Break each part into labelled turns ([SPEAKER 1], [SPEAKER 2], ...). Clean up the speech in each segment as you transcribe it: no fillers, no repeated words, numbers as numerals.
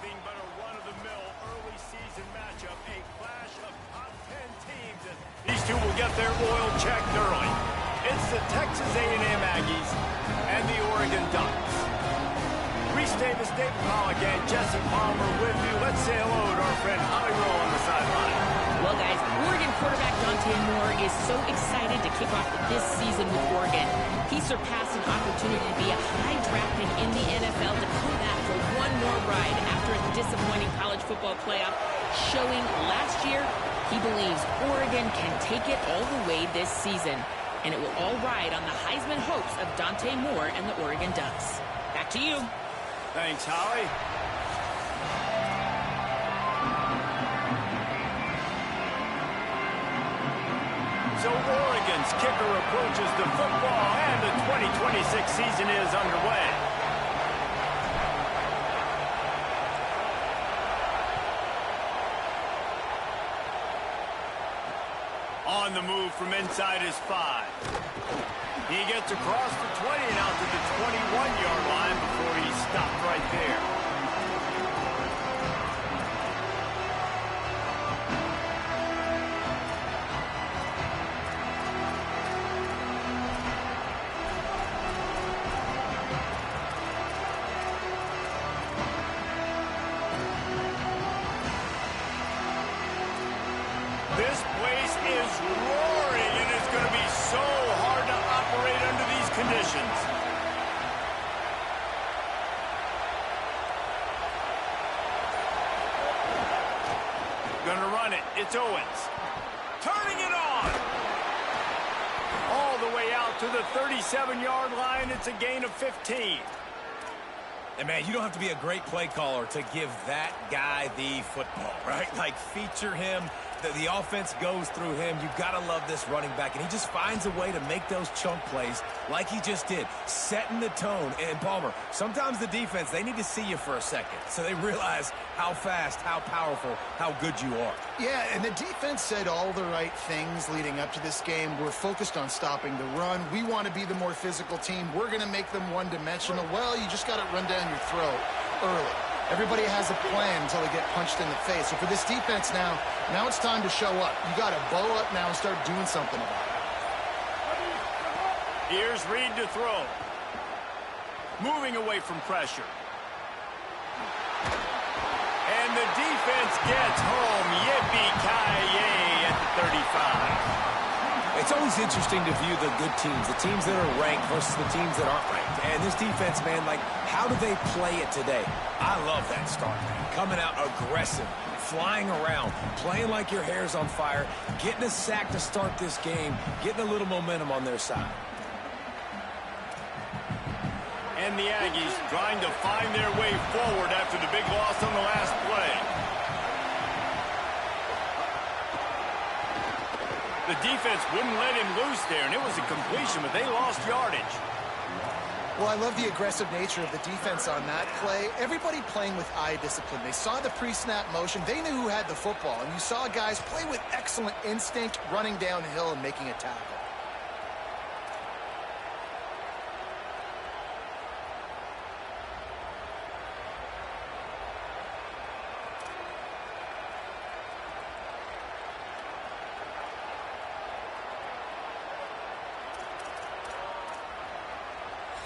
[SPEAKER 1] anything but a run-of-the-mill early season matchup, a clash of top 10 teams. These two will get their oil checked early. It's the Texas A&M Aggies and the Oregon Ducks. Reese Davis, Dave Pollock, and Jesse Palmer with you. Let's say hello to our friend Holly Rowe on the sideline.
[SPEAKER 2] Well, guys, Oregon quarterback Dante Moore is so excited to kick off this season with Oregon. He surpassed an opportunity to be a high draft pick in the NFL to come back for one more ride after a disappointing college football playoff, showing last year he believes Oregon can take it all the way this season. And it will all ride on the Heisman hopes of Dante Moore and the Oregon Ducks. Back to you.
[SPEAKER 1] Thanks, Holly. So Oregon's kicker approaches the football, and the 2026 season is underway. On the move from inside his 5. He gets across the 20 and out to the 21-yard line before he stopped right there. This place is roaring, and it's going to be so hard to operate under these conditions. Going to run it. It's Owens. Turning it on. All the way out to the 37-yard line. It's a gain of 15.
[SPEAKER 3] And, man, you don't have to be a great play caller to give that guy the football, right? Like, feature him. The offense goes through him. You've got to love this running back. And he just finds a way to make those chunk plays like he just did, setting the tone. And, Palmer, sometimes the defense, they need to see you for a second so they realize how fast, how powerful, how good you are.
[SPEAKER 4] Yeah, and the defense said all the right things leading up to this game. We're focused on stopping the run. We want to be the more physical team. We're going to make them one-dimensional. Well, you just got to run down your throat early. Everybody has a plan until they get punched in the face. So for this defense now it's time to show up. You got to bow up now and start doing something about it.
[SPEAKER 1] Here's Reed to throw. Moving away from pressure. And the defense gets home. Yippee-ki-yay at the 35.
[SPEAKER 3] It's always interesting to view the good teams, the teams that are ranked versus the teams that aren't ranked. And this defense, man, like, how do they play it today? I love that start, man. Coming out aggressive, flying around, playing like your hair's on fire, getting a sack to start this game, getting a little momentum on their side.
[SPEAKER 1] And the Aggies trying to find their way forward after the big loss on the last play. The defense wouldn't let him loose there, and it was a completion, but they lost yardage.
[SPEAKER 4] Well, I love the aggressive nature of the defense on that play. Everybody playing with eye discipline. They saw the pre-snap motion. They knew who had the football, and you saw guys play with excellent instinct, running downhill and making a tackle.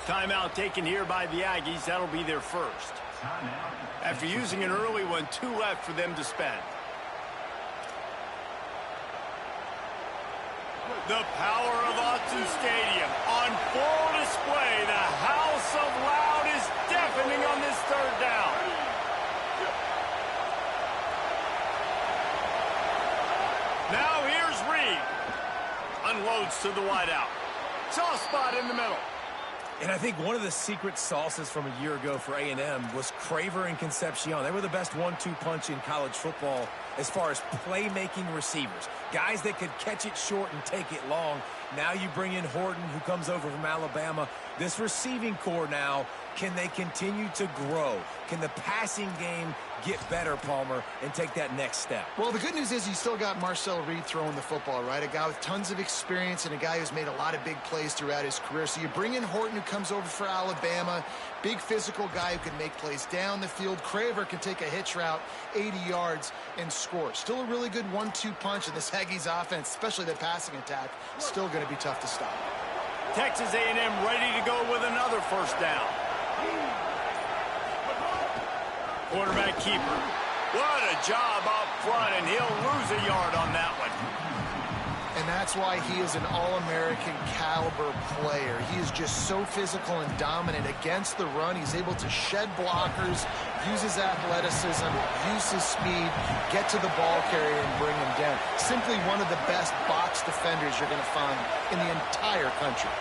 [SPEAKER 1] Timeout taken here by the Aggies. That'll be their first. After using an early one, 2 left for them to spend. The power of Autzen Stadium on full display. The house of loud is deafening on this third down. Now here's Reed. Unloads to the wideout. Soft spot in the middle.
[SPEAKER 3] And I think one of the secret sauces from a year ago for A&M was Craver and Concepcion. They were the best 1-2 punch in college football as far as playmaking receivers, guys that could catch it short and take it long. Now you bring in Horton, who comes over from Alabama. This receiving core now, can they continue to grow? Can the passing game get better, Palmer, and take that next step?
[SPEAKER 4] Well, the good news is you still got Marcel Reed throwing the football, right? A guy with tons of experience and a guy who's made a lot of big plays throughout his career. So you bring in Horton, who comes over for Alabama, big physical guy who can make plays down the field. Craver can take a hitch route 80 yards and score. Still a really good 1-2 punch in this Aggies offense, especially the passing attack. Still going to be tough to stop.
[SPEAKER 1] Texas A&M ready to go with another first down. Quarterback keeper. What a job up front, and he'll lose a yard on that one.
[SPEAKER 4] And that's why he is an All-American caliber player. He is just so physical and dominant against the run. He's able to shed blockers, use his athleticism, use his speed, get to the ball carrier and bring him down. Simply one of the best box defenders you're going to find in the entire country.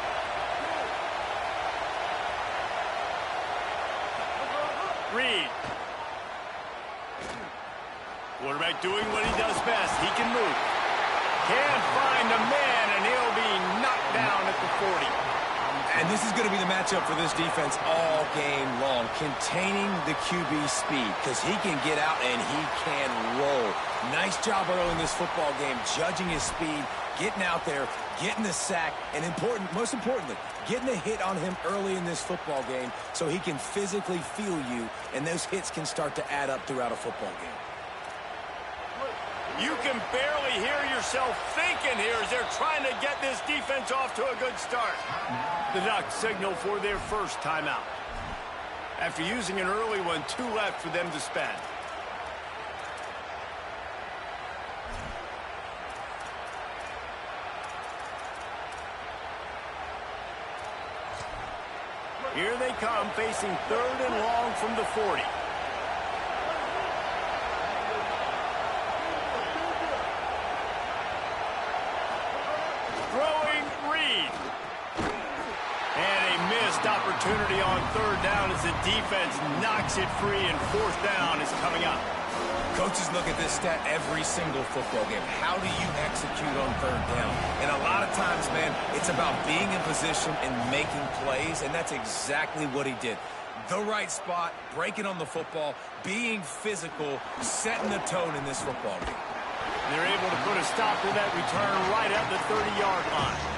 [SPEAKER 1] Reed. Quarterback doing what he does best. He can move. Can't find a man, and he'll be knocked down at the 40.
[SPEAKER 3] And this is going to be the matchup for this defense all game long, containing the QB speed, because he can get out and he can roll. Nice job early in this football game, judging his speed, getting out there, getting the sack, and most importantly, getting a hit on him early in this football game so he can physically feel you, and those hits can start to add up throughout a football game.
[SPEAKER 1] You can barely hear yourself thinking here as they're trying to get this defense off to a good start. The Ducks signal for their first timeout. After using an early one, 2 left for them to spend. Here they come, facing 3rd and long from the 40. Opportunity on 3rd down as the defense knocks it free, and 4th down is coming up.
[SPEAKER 3] Coaches look at this stat every single football game. How do you execute on 3rd down? And a lot of times, man, it's about being in position and making plays, and that's exactly what he did. The right spot, breaking on the football, being physical, setting the tone in this football game.
[SPEAKER 1] They're able to put a stop to that return right at the 30-yard line.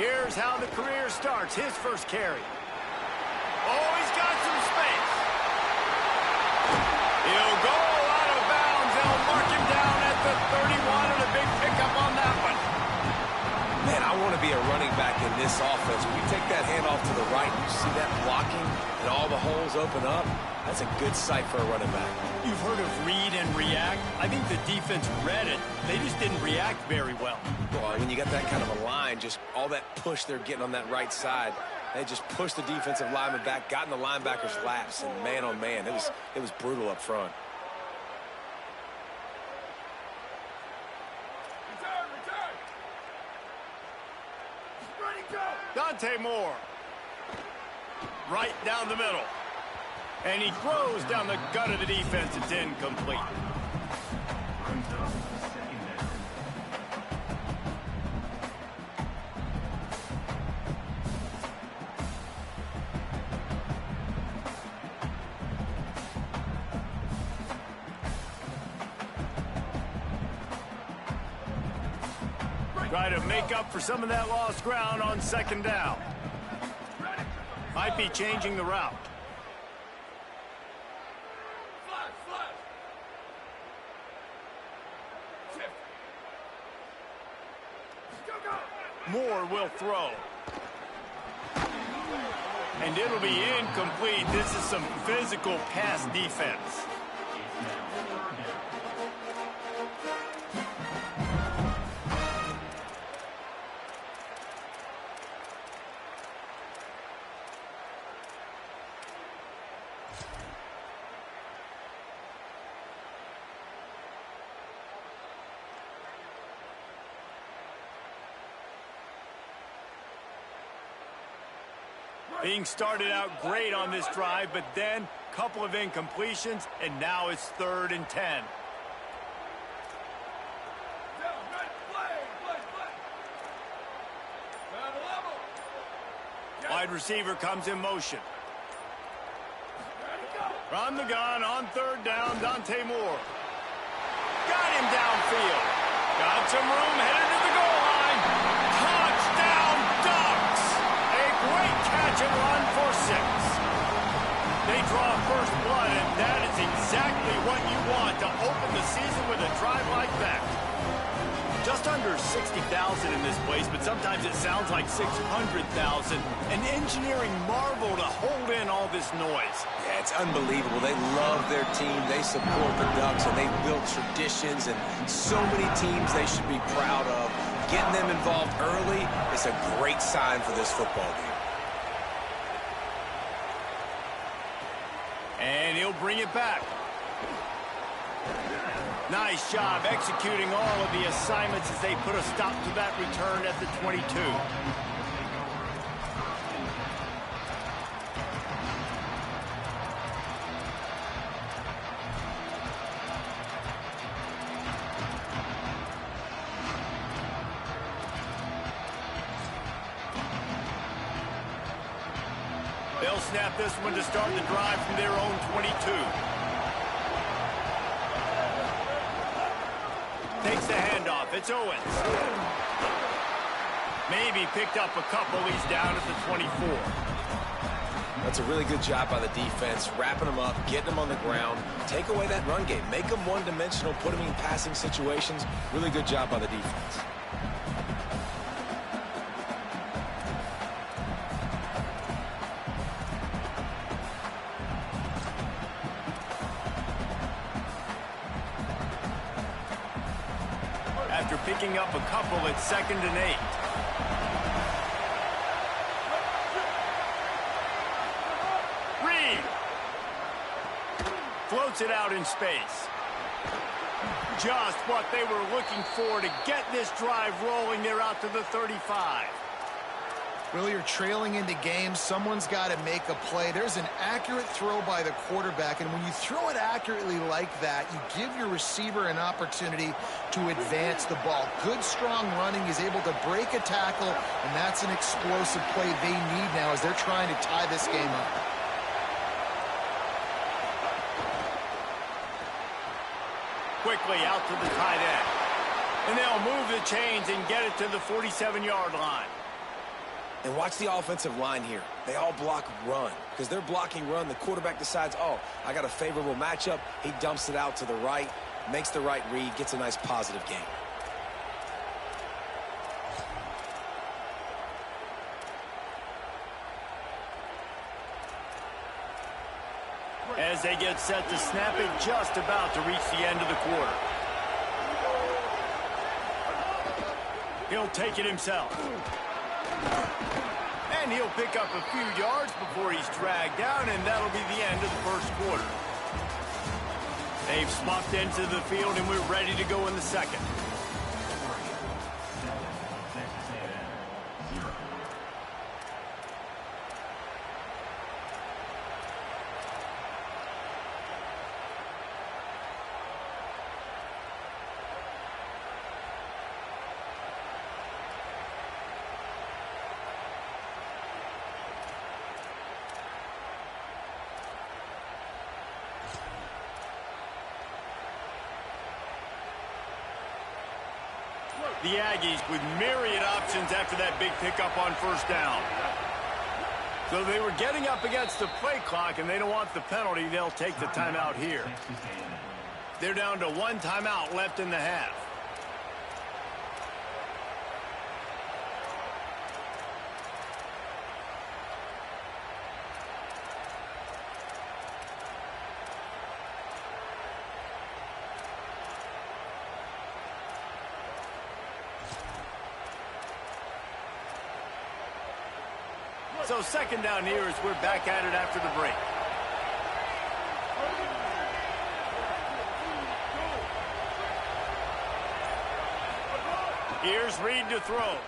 [SPEAKER 1] Here's how the career starts. His first carry. Oh, he's got some space. He'll go out of bounds. They'll mark him down at the 31, and a big pickup on that one.
[SPEAKER 3] Man, I want to be a running back in this offense. When you take that handoff to the right, you see that blocking and all the holes open up. That's a good sight for a running back.
[SPEAKER 1] You've heard of read and react. I think the defense read it. They just didn't react very well.
[SPEAKER 3] Well, when you got that kind of a line, just all that push they're getting on that right side, they just pushed the defensive lineman back, got in the linebacker's laps, and man on man, it was brutal up front.
[SPEAKER 1] Dante Moore. Right down the middle. And he throws down the gut of the defense. It's incomplete. Try to make up for some of that lost ground on 2nd down. Might be changing the route. Moore will throw. And it'll be incomplete. This is some physical pass defense. Being started out great on this drive, but then a couple of incompletions, and now it's 3rd and 10. Wide receiver comes in motion. From the gun on 3rd down, Dante Moore. Got him downfield. Got some room, headed to the goal line. Touchdown, Ducks! A great catch and run for 6. They draw first blood, and that is exactly what you want to open the season with a drive like that. Just under 60,000 in this place, but sometimes it sounds like 600,000. An engineering marvel to hold in all this noise.
[SPEAKER 3] Yeah, it's unbelievable. They love their team. They support the Ducks, and they've built traditions and so many teams they should be proud of. Getting them involved early is a great sign for this football game.
[SPEAKER 1] And he'll bring it back. Nice job executing all of the assignments as they put a stop to that return at the 22. They'll snap this one to start the drive from their own 22. Takes the handoff. It's Owens. Maybe picked up a couple. He's down at the 24.
[SPEAKER 3] That's a really good job by the defense, wrapping them up, getting them on the ground. Take away that run game. Make them one-dimensional, put them in passing situations. Really good job by the defense.
[SPEAKER 1] After picking up a couple, it's 2nd and 8. Reed floats it out in space. Just what they were looking for to get this drive rolling. They're out to the 35.
[SPEAKER 4] Well, you're trailing into games. Someone's got to make a play. There's an accurate throw by the quarterback, and when you throw it accurately like that, you give your receiver an opportunity to advance the ball. Good, strong running. He's able to break a tackle, and that's an explosive play they need now as they're trying to tie this game up.
[SPEAKER 1] Quickly out to the tight end. And they'll move the chains and get it to the 47-yard line.
[SPEAKER 3] And watch the offensive line here. They all block run. Because they're blocking run, the quarterback decides, oh, I got a favorable matchup. He dumps it out to the right, makes the right read, gets a nice positive gain.
[SPEAKER 1] As they get set to snap it, just about to reach the end of the quarter. He'll take it himself. And he'll pick up a few yards before he's dragged down, and that'll be the end of the first quarter. They've swapped into the field, and we're ready to go in the second. The Aggies with myriad options after that big pickup on first down. So they were getting up against the play clock, and they don't want the penalty. They'll take the timeout here. They're down to 1 timeout left in the half. So second down here as we're back at it after the break. Here's Reed to throw.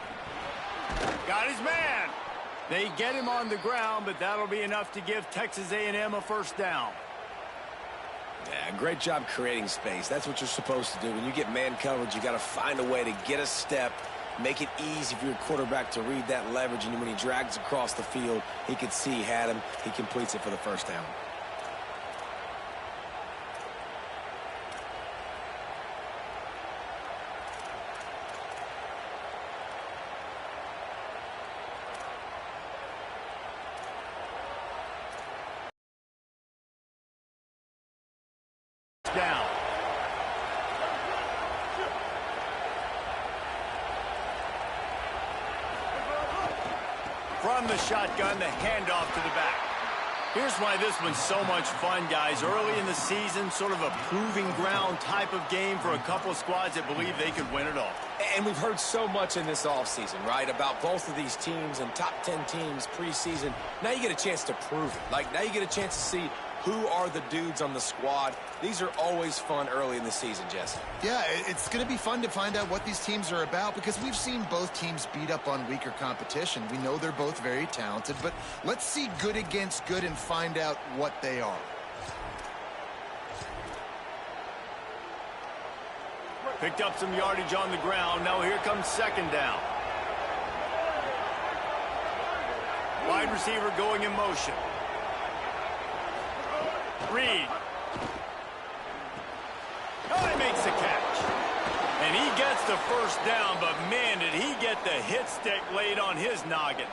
[SPEAKER 1] Got his man. They get him on the ground, but that'll be enough to give Texas A&M a first down.
[SPEAKER 3] Yeah, great job creating space. That's what you're supposed to do. When you get man coverage, you got to find a way to get a step, make it easy for your quarterback to read that leverage, and when he drags across the field, he could see he had him. He completes it for the first down.
[SPEAKER 1] Down. From the shotgun, the handoff to the back. Here's why this one's so much fun, guys. Early in the season, sort of a proving ground type of game for a couple of squads that believe they could win it all.
[SPEAKER 3] And we've heard so much in this offseason, right, about both of these teams and top 10 teams preseason. Now you get a chance to prove it. Like, now you get a chance to see who are the dudes on the squad. These are always fun early in the season, Jesse.
[SPEAKER 4] Yeah, it's going to be fun to find out what these teams are about because we've seen both teams beat up on weaker competition. We know they're both very talented, but let's see good against good and find out what they are.
[SPEAKER 1] Picked up some yardage on the ground. Now here comes second down. Wide receiver going in motion. Reed. Oh, he makes the catch. And he gets the first down, but man, did he get the hit stick laid on his noggin.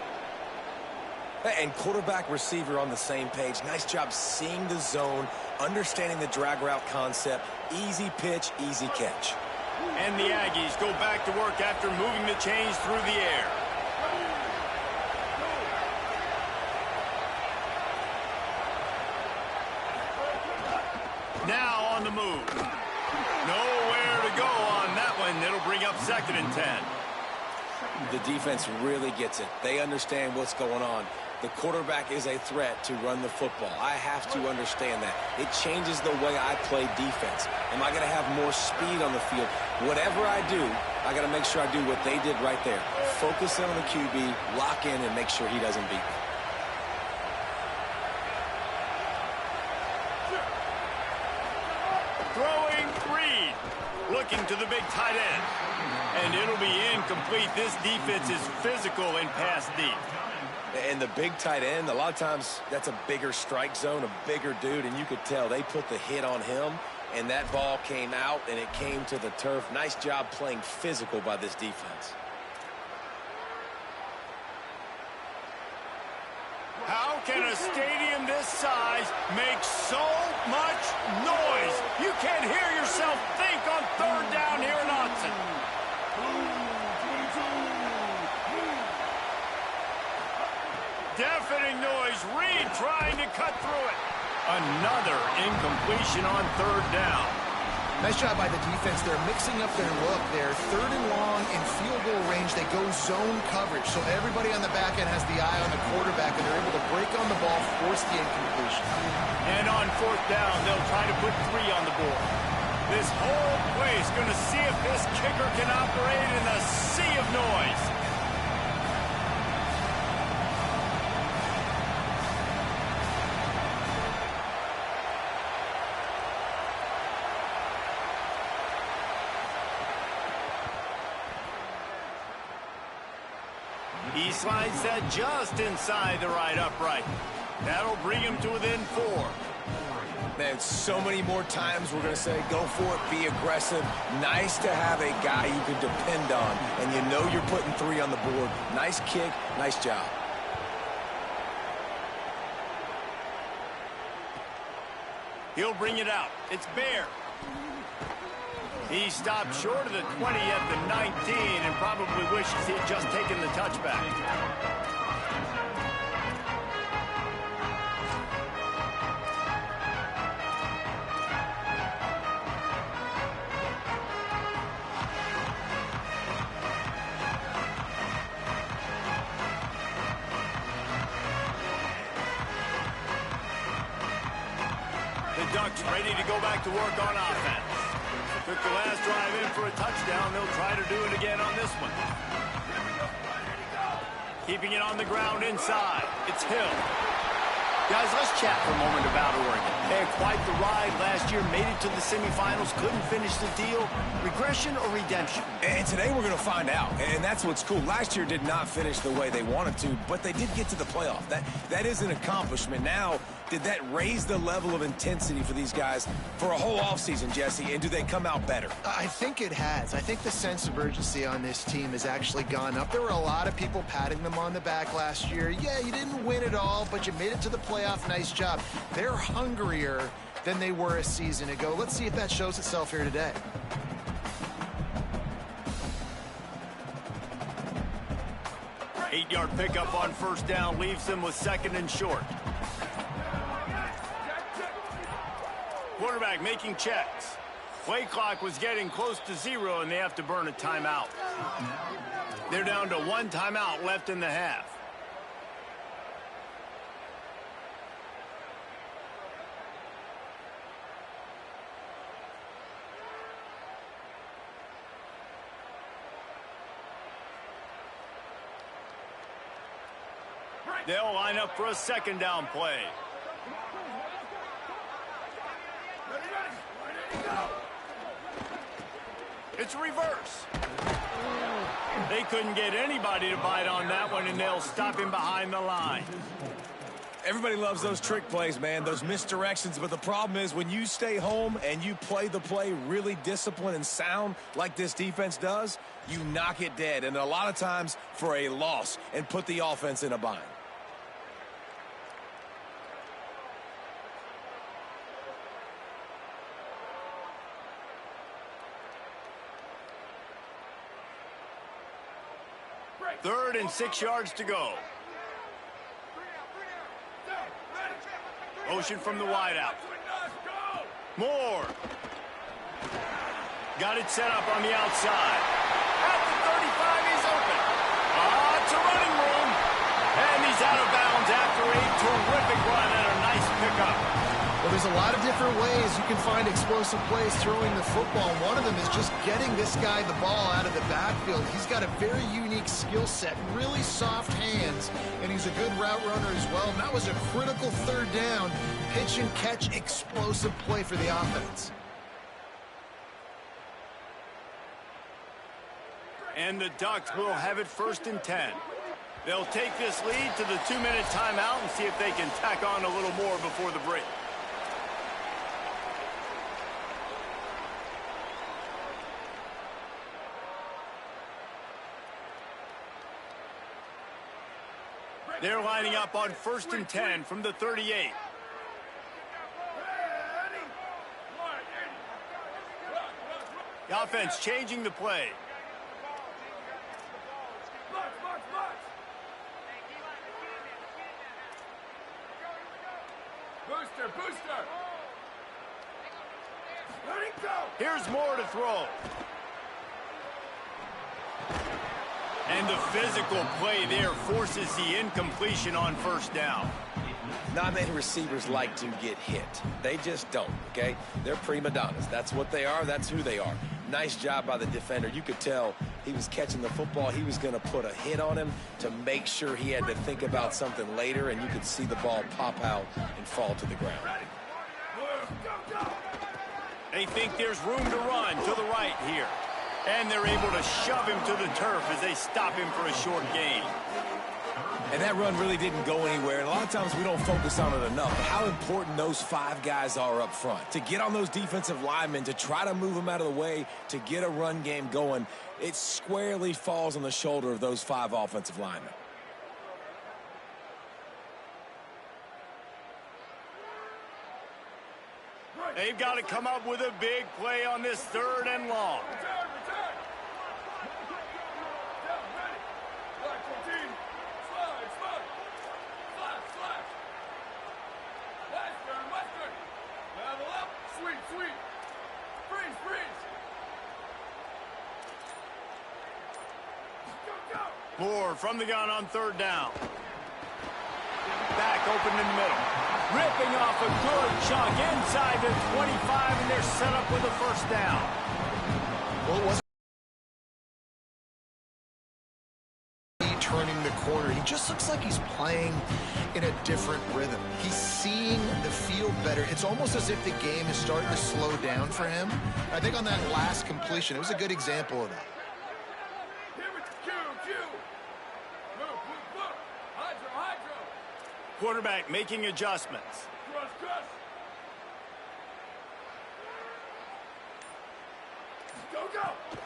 [SPEAKER 3] And quarterback receiver on the same page. Nice job seeing the zone, understanding the drag route concept. Easy pitch, easy catch.
[SPEAKER 1] And the Aggies go back to work after moving the chains through the air. Now on the move. Nowhere to go on that one. It'll bring up 2nd and 10.
[SPEAKER 3] The defense really gets it. They understand what's going on. The quarterback is a threat to run the football. I have to understand that. It changes the way I play defense. Am I going to have more speed on the field? Whatever I do, I got to make sure I do what they did right there. Focus in on the QB, lock in, and make sure he doesn't beat me.
[SPEAKER 1] Throwing Reed. Looking to the big tight end. And it'll be incomplete. This defense is physical and pass deep.
[SPEAKER 3] And the big tight end, a lot of times that's a bigger strike zone, a bigger dude, and you could tell they put the hit on him, and that ball came out, and it came to the turf. Nice job playing physical by this defense.
[SPEAKER 1] How can a stadium this size make so much noise? You can't hear yourself think on 3rd down here in Austin. Deafening noise. Reed trying to cut through it. Another incompletion on 3rd down.
[SPEAKER 4] Nice job by the defense. They're mixing up their look. They're 3rd and long in field goal range. They go zone coverage. So everybody on the back end has the eye on the quarterback, and they're able to break on the ball, force the incompletion.
[SPEAKER 1] And on 4th down, they'll try to put 3 on the board. This whole place going to see if this kicker can operate in a sea of noise. He slides that just inside the right upright. That'll bring him to within 4.
[SPEAKER 3] Man, so many more times we're going to say, go for it, be aggressive. Nice to have a guy you can depend on, and you know you're putting 3 on the board. Nice kick, nice job.
[SPEAKER 1] He'll bring it out. It's Bear. He stopped short of the 20 at the 19 and probably wishes he had just taken the touchback. The Ducks ready to go back to work on offense. Took the last drive in for a touchdown. They'll try to do it again on this one. Keeping it on the ground inside. It's Hill. Guys, let's chat for a moment about Oregon. They had quite the ride last year, made it to the semifinals, couldn't finish the deal. Regression or redemption?
[SPEAKER 3] And today we're going to find out, and that's what's cool. Last year did not finish the way they wanted to, but they did get to the playoff. That is an accomplishment. Now, did that raise the level of intensity for these guys for a whole offseason, Jesse, and do they come out better?
[SPEAKER 4] I think it has. I think the sense of urgency on this team has actually gone up. There were a lot of people patting them on the back last year. Yeah, you didn't win it all, but you made it to the playoff. Nice job. They're hungrier than they were a season ago. Let's see if that shows itself here today.
[SPEAKER 1] Eight-yard pickup on first down leaves them with second and short. Quarterback making checks. Play clock was getting close to 0, and they have to burn a timeout. They're down to 1 timeout left in the half. They'll line up for a second down play. It's reverse. They couldn't get anybody to bite on that one, and they'll stop him behind the line.
[SPEAKER 3] Everybody loves those trick plays, man, those misdirections, but the problem is when you stay home and you play the play really disciplined and sound like this defense does, you knock it dead, and a lot of times for a loss, and put the offense in a bind.
[SPEAKER 1] Third and 6 yards to go. Motion from the wideout. Moore. Got it set up on the outside. At the 35, he's open. It's a running room. And he's out of bounds after a terrific run and a nice pickup.
[SPEAKER 4] Well, there's a lot of different ways you can find explosive plays throwing the football. One of them is just getting this guy the ball out of the backfield. He's got a very unique skill set, really soft hands, and he's a good route runner as well. And that was a critical third down, pitch and catch explosive play for the offense.
[SPEAKER 1] And the Ducks will have it 1st and 10. They'll take this lead to the 2-minute timeout and see if they can tack on a little more before the break. They're lining up on 1st and 10 from the 38. The offense changing the play. Booster. Here's Moore to throw. And the physical play there forces the incompletion on first down.
[SPEAKER 3] Not many receivers like to get hit. They just don't, okay? They're prima donnas. That's what they are. That's who they are. Nice job by the defender. You could tell he was catching the football. He was going to put a hit on him to make sure he had to think about something later, and you could see the ball pop out and fall to the ground.
[SPEAKER 1] They think there's room to run to the right here. And they're able to shove him to the turf as they stop him for a short gain.
[SPEAKER 3] And that run really didn't go anywhere. And a lot of times we don't focus on it enough. But how important those 5 guys are up front. To get on those defensive linemen, to try to move them out of the way, to get a run game going, it squarely falls on the shoulder of those 5 offensive linemen.
[SPEAKER 1] They've got to come up with a big play on this 3rd and long. Moore from the gun on 3rd down. Back open in the middle. Ripping off a good chunk inside the 25, and they're set up with a 1st down.
[SPEAKER 4] Well, it wasn't turning the corner, he just looks like he's playing in a different rhythm. He's seeing the field better. It's almost as if the game is starting to slow down for him. I think on that last completion, it was a good example of that.
[SPEAKER 1] Quarterback making adjustments.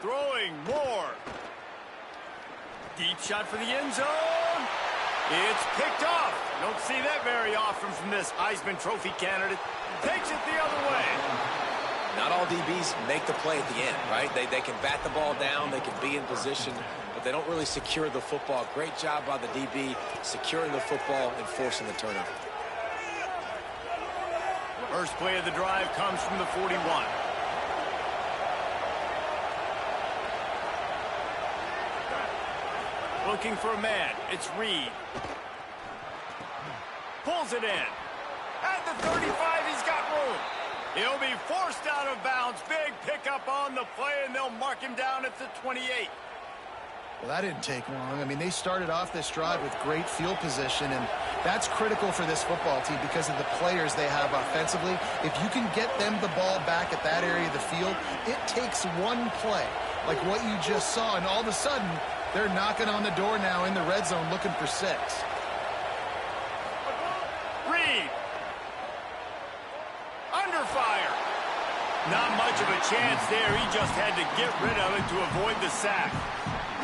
[SPEAKER 1] Throwing more. Deep shot for the end zone. It's picked off. Don't see that very often from this Heisman Trophy candidate. Takes it the other way.
[SPEAKER 3] Not all DBs make the play at the end, right? They can bat the ball down, they can be in position, but they don't really secure the football. Great job by the DB securing the football and forcing the turnover.
[SPEAKER 1] First play of the drive comes from the 41. Looking for a man. It's Reed. Pulls it in. At the 35, he's got room. He'll be forced out of bounds. Big pickup on the play, and they'll mark him down at the 28.
[SPEAKER 4] Well, that didn't take long. I mean, they started off this drive with great field position, and that's critical for this football team because of the players they have offensively. If you can get them the ball back at that area of the field, it takes one play, like what you just saw, and all of a sudden, they're knocking on the door now in the red zone looking for 6.
[SPEAKER 1] Reed. Under fire. Not much of a chance there. He just had to get rid of it to avoid the sack.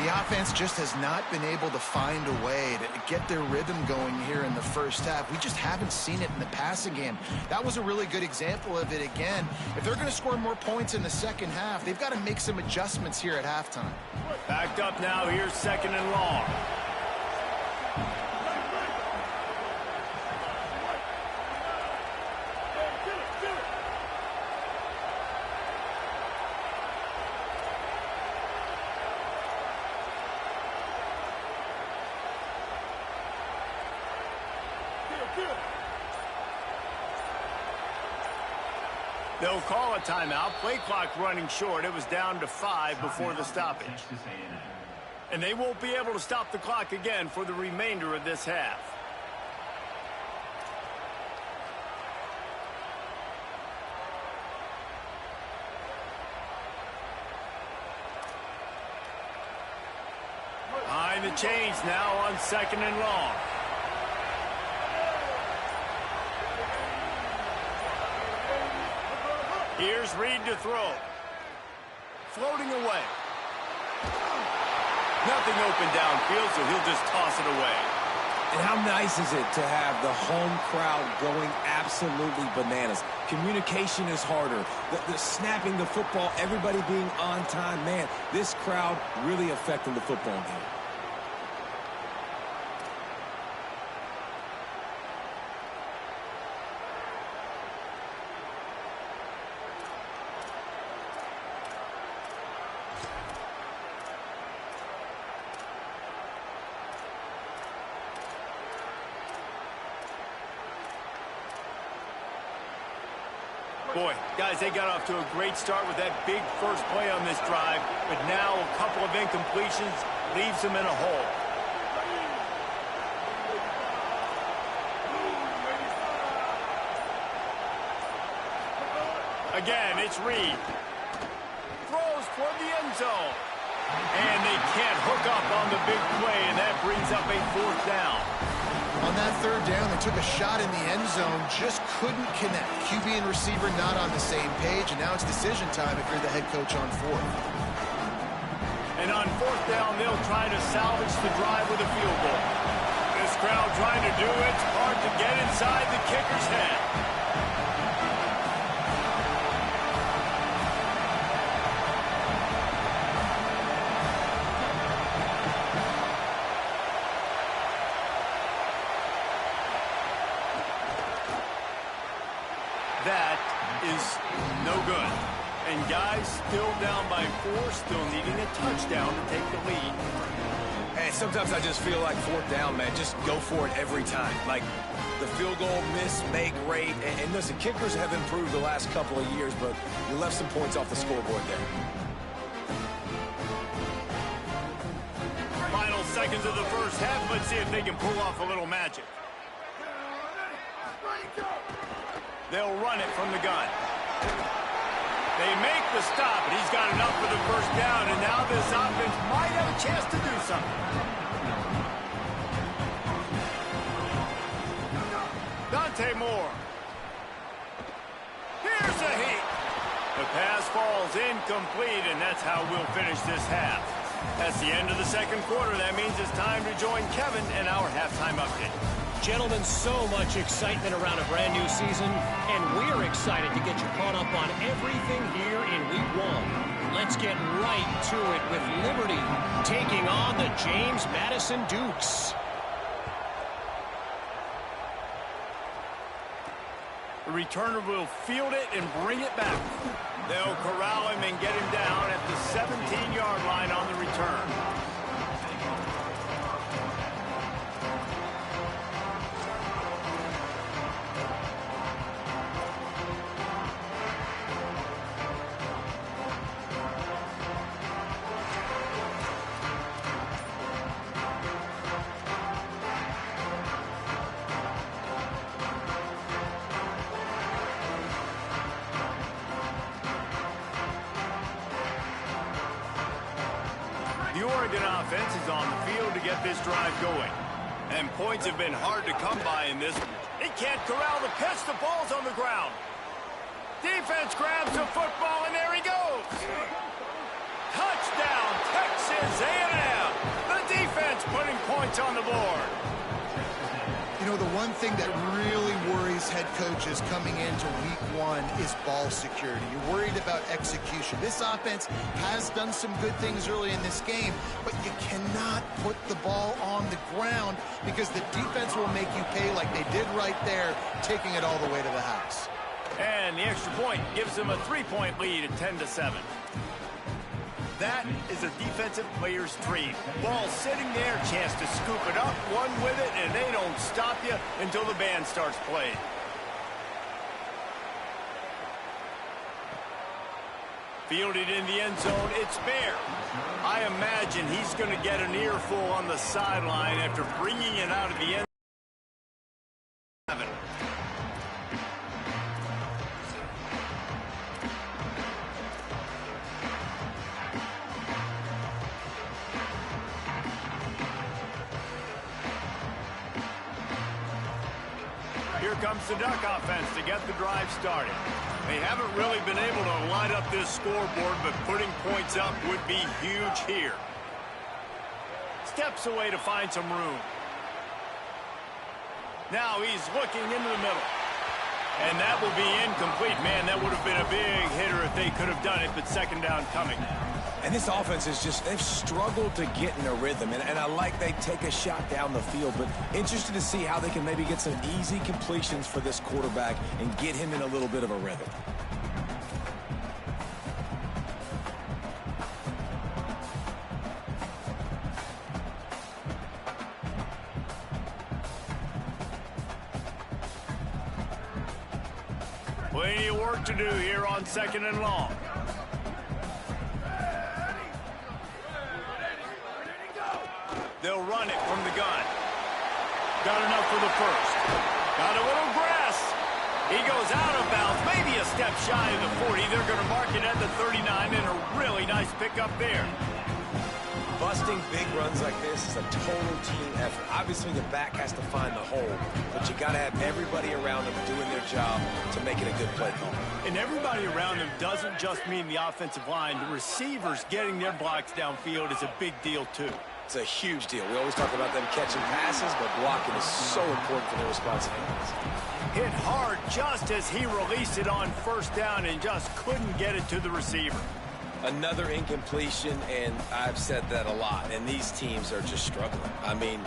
[SPEAKER 4] The offense just has not been able to find a way to get their rhythm going here in the first half. We just haven't seen it in the passing game. That was a really good example of it again. If they're going to score more points in the second half, they've got to make some adjustments here at halftime.
[SPEAKER 1] Backed up now. Here's 2nd and long. They'll call a timeout. Play clock running short. It was down to 5 before the stoppage. And they won't be able to stop the clock again for the remainder of this half. Behind the chains now on 2nd and long. Here's Reed to throw. Floating away. Nothing open downfield, so he'll just toss it away.
[SPEAKER 3] And how nice is it to have the home crowd going absolutely bananas? Communication is harder. The snapping the football, everybody being on time. Man, this crowd really affecting the football game.
[SPEAKER 1] Boy, guys, they got off to a great start with that big first play on this drive, but now a couple of incompletions leaves them in a hole. Again, it's Reed. Throws toward the end zone. And they can't hook up on the big play, and that brings up a 4th down.
[SPEAKER 4] On that 3rd down, they took a shot in the end zone, just couldn't connect. QB and receiver not on the same page, and now it's decision time if you're the head coach on 4th.
[SPEAKER 1] And on 4th down, they'll try to salvage the drive with a field goal. This crowd trying to do its part to get inside the kicker's head. That is no good. And guys, still down by 4, still needing a touchdown to take the lead.
[SPEAKER 3] And sometimes I just feel like 4th down, man. Just go for it every time. Like the field goal, miss, make, rate. And listen, kickers have improved the last couple of years, but you left some points off the scoreboard there.
[SPEAKER 1] Final seconds of the first half. Let's see if they can pull off a little magic. They'll run it from the gun. They make the stop, and he's got enough for the first down, and now this offense might have a chance to do something. Dante Moore. Here's a heat. The pass falls incomplete, and that's how we'll finish this half. That's the end of the second quarter. That means it's time to join Kevin in our halftime update.
[SPEAKER 5] Gentlemen, so much excitement around a brand new season, and we're excited to get you caught up on everything here in Week 1. Let's get right to it with Liberty taking on the James Madison Dukes.
[SPEAKER 1] The returner will field it and bring it back. They'll corral him and get him down at the 17-yard line on the return. The Oregon offense is on the field to get this drive going. And points have been hard to come by in this. He can't corral the pitch. The ball's on the ground. Defense grabs the football, and there he goes. Touchdown, Texas A&M. The defense putting points on the board.
[SPEAKER 4] You know, the one thing that really worries head coaches coming into Week 1 is ball security. You're worried about execution. This offense has done some good things early in this game, but you cannot put the ball on the ground because the defense will make you pay like they did right there, taking it all the way to the house.
[SPEAKER 1] And the extra point gives them a 3-point lead at 10-7. That is a defensive player's dream. Ball sitting there, chance to scoop it up, one with it, and they don't stop you until the band starts playing. Fielded in the end zone, it's Bear. I imagine he's going to get an earful on the sideline after bringing it out of the end zone. Here comes the Duck offense to get the drive started. They haven't really been able to light up this scoreboard, but putting points up would be huge here. Steps away to find some room. Now he's looking into the middle. And that will be incomplete. Man, that would have been a big hitter if they could have done it, but second down coming.
[SPEAKER 3] And this offense is just, they've struggled to get in a rhythm. And I like they take a shot down the field, but interested to see how they can maybe get some easy completions for this quarterback and get him in a little bit of a rhythm.
[SPEAKER 1] Plenty of work to do here on second and long. They'll run it from the gun. Got enough for the first. Got a little grass. He goes out of bounds, maybe a step shy of the 40. They're going to mark it at the 39, and a really nice pickup there.
[SPEAKER 3] Busting big runs like this is a total team effort. Obviously, the back has to find the hole, but you got to have everybody around them doing their job to make it a good play call.
[SPEAKER 1] And everybody around them doesn't just mean the offensive line. The receivers getting their blocks downfield is a big deal, too.
[SPEAKER 3] It's a huge deal. We always talk about them catching passes, but blocking is so important for their responsibilities.
[SPEAKER 1] Hit hard just as he released it on first down and just couldn't get it to the receiver.
[SPEAKER 3] Another incompletion, and I've said that a lot, and these teams are just struggling. I mean,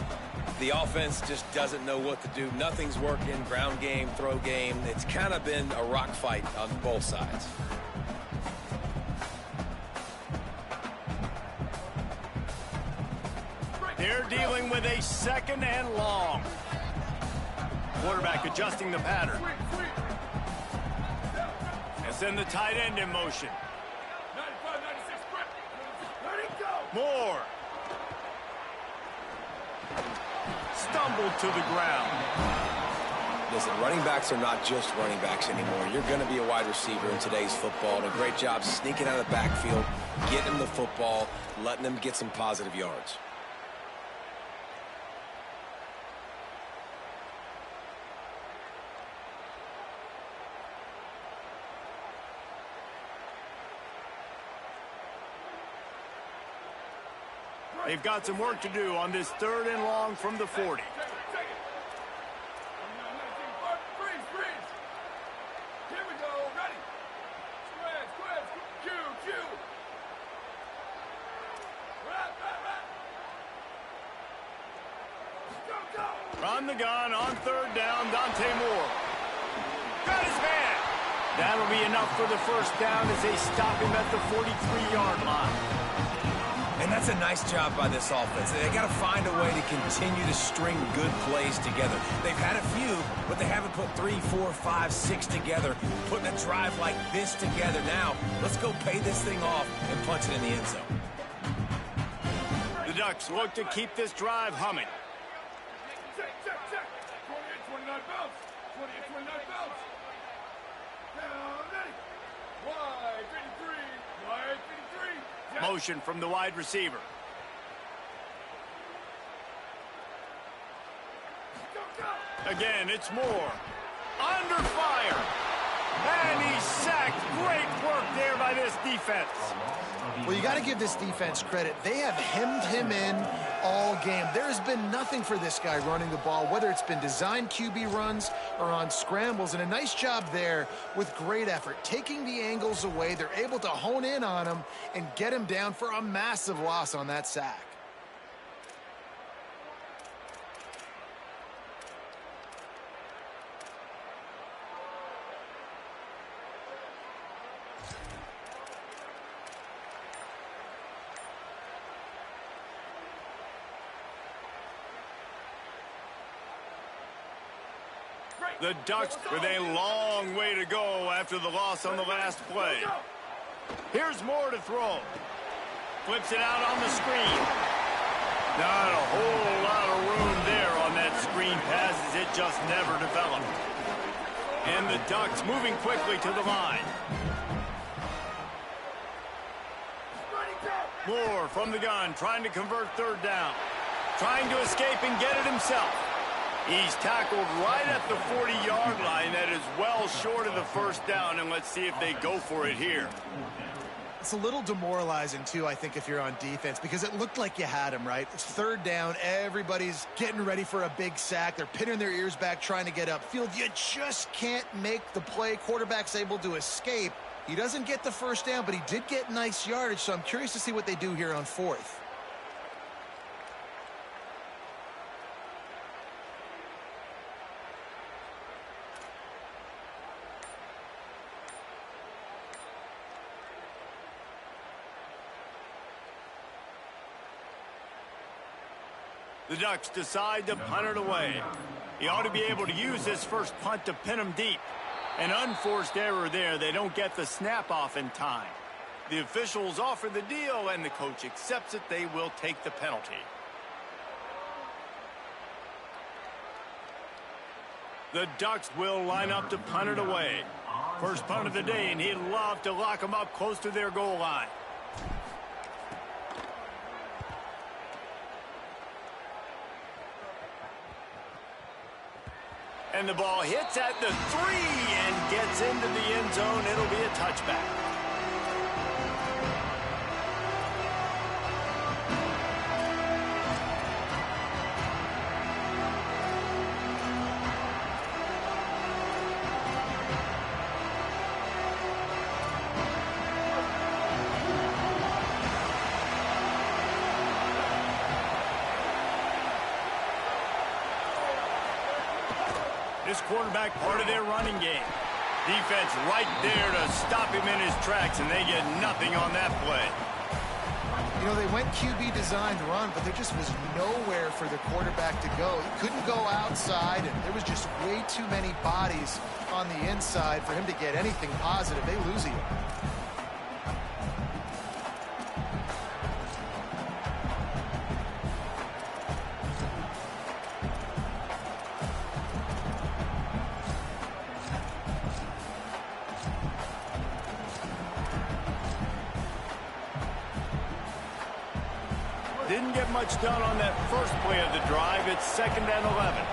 [SPEAKER 3] the offense just doesn't know what to do. Nothing's working, ground game, throw game. It's kind of been a rock fight on both sides.
[SPEAKER 1] They're dealing with a second and long. Quarterback adjusting the pattern. And send the tight end in motion. Moore. stumbled to the ground.
[SPEAKER 3] Listen, running backs are not just running backs anymore. You're going to be a wide receiver in today's football. And a great job sneaking out of the backfield, getting them the football, letting them get some positive yards.
[SPEAKER 1] They've got some work to do on this 3rd and long from the 40. From the gun on 3rd down, Dante Moore. Got his man. That'll be enough for the 1st down as they stop him at the 43-yard line.
[SPEAKER 3] And that's a nice job by this offense. They got to find a way to continue to string good plays together. They've had a few, but they haven't put 3, 4, 5, 6 together. Putting a drive like this together now, let's go pay this thing off and punch it in the end zone.
[SPEAKER 1] The Ducks look to keep this drive humming.
[SPEAKER 6] Check. 28, 29 bounce. 28, 29 bounce. Down, ready. Wide, 53. Wide, 53.
[SPEAKER 1] Motion from the wide receiver. Again, it's Moore. Under fire. And he's sacked. Great work there by this defense.
[SPEAKER 4] Well, you got to give this defense credit. They have hemmed him in all game. There has been nothing for this guy running the ball, whether it's been designed QB runs or on scrambles. And a nice job there with great effort. Taking the angles away, they're able to hone in on him and get him down for a massive loss on that sack.
[SPEAKER 1] The Ducks with a long way to go after the loss on the last play. Here's Moore to throw. Flips it out on the screen. Not a whole lot of room there on that screen pass as it just never developed. And the Ducks moving quickly to the line. Moore from the gun trying to convert 3rd down. Trying to escape and get it himself. He's tackled right at the 40-yard line. That is well short of the 1st down, and let's see if they go for it here.
[SPEAKER 4] It's a little demoralizing, too, I think, if you're on defense, because it looked like you had him, right? It's 3rd down. Everybody's getting ready for a big sack. They're pinning their ears back, trying to get upfield. You just can't make the play. Quarterback's able to escape. He doesn't get the 1st down, but he did get nice yardage, so I'm curious to see what they do here on 4th.
[SPEAKER 1] The Ducks decide to punt it away. He ought to be able to use this first punt to pin him deep. An unforced error there. They don't get the snap off in time. The officials offer the deal, and the coach accepts it. They will take the penalty. The Ducks will line up to punt it away. First punt of the day, and he'd love to lock them up close to their goal line. And the ball hits at the 3 and gets into the end zone. It'll be a touchback. This quarterback part of their running game. Defense right there to stop him in his tracks, and they get nothing on that play.
[SPEAKER 4] You know, they went QB designed run, but there just was nowhere for the quarterback to go. He couldn't go outside, and there was just way too many bodies on the inside for him to get anything positive. They lose him.
[SPEAKER 1] didn't get much done on that first play of the drive. It's 2nd and 11.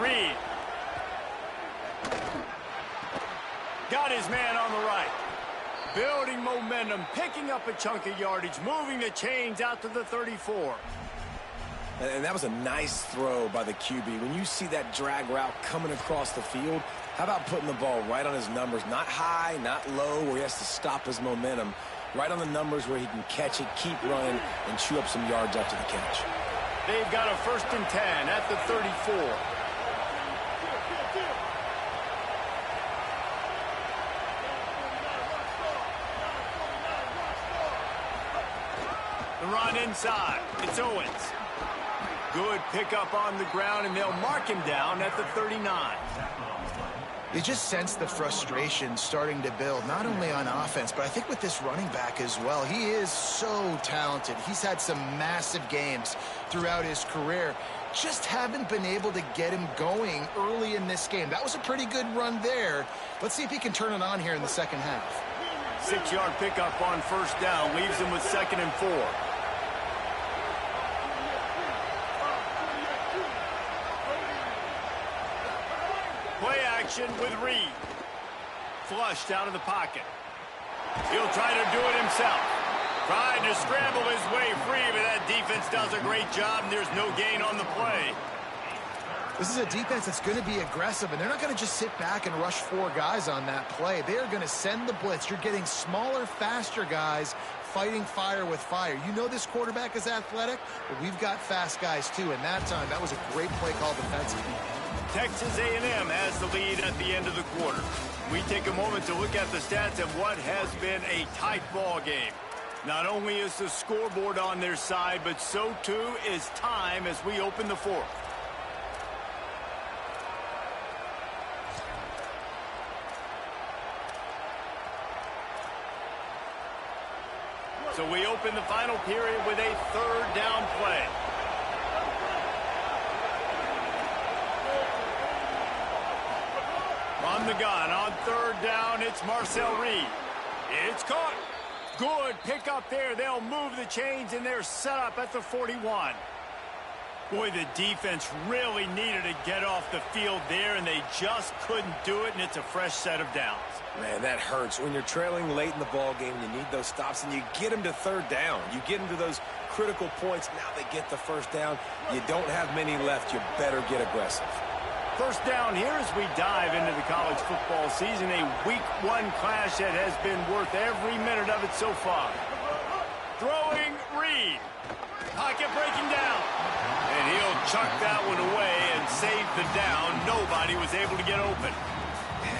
[SPEAKER 1] Reed. Got his man on the right. Building momentum, picking up a chunk of yardage, moving the chains out to the 34.
[SPEAKER 3] And that was a nice throw by the QB. When you see that drag route coming across the field, how about putting the ball right on his numbers? Not high, not low, where he has to stop his momentum. Right on the numbers where he can catch it, keep running, and chew up some yards after the catch.
[SPEAKER 1] They've got a 1st and 10 at the 34. The run inside. It's Owens. Good pickup on the ground, and they'll mark him down at the 39.
[SPEAKER 4] You just sense the frustration starting to build, not only on offense, but I think with this running back as well. He is so talented. He's had some massive games throughout his career. Just haven't been able to get him going early in this game. That was a pretty good run there. Let's see if he can turn it on here in the second half.
[SPEAKER 1] 6-yard pickup on 1st down, leaves him with 2nd and 4. Play action with Reed. Flushed out of the pocket. He'll try to do it himself. Trying to scramble his way free, but that defense does a great job, and there's no gain on the play.
[SPEAKER 4] This is a defense that's going to be aggressive, and they're not going to just sit back and rush 4 guys on that play. They are going to send the blitz. You're getting smaller, faster guys fighting fire with fire. You know this quarterback is athletic, but we've got fast guys too, and that time, that was a great play call defensively.
[SPEAKER 1] Texas A&M has the lead at the end of the quarter. We take a moment to look at the stats of what has been a tight ball game. Not only is the scoreboard on their side, but so too is time as we open the 4th. So we open the final period with a 3rd down play. On the gun, on 3rd down, it's Marcel Reed. It's caught. Good pickup there. They'll move the chains, and they're set up at the 41. Boy, the defense really needed to get off the field there, and they just couldn't do it, and it's a fresh set of downs.
[SPEAKER 3] Man, that hurts. When you're trailing late in the ball game, you need those stops, and you get them to 3rd down. You get them to those critical points. Now they get the 1st down. You don't have many left. You better get aggressive.
[SPEAKER 1] 1st down here as we dive into the college football season. A week 1 clash that has been worth every minute of it so far. Throwing Reed. Pocket breaking down. And he'll chuck that one away and save the down. Nobody was able to get open.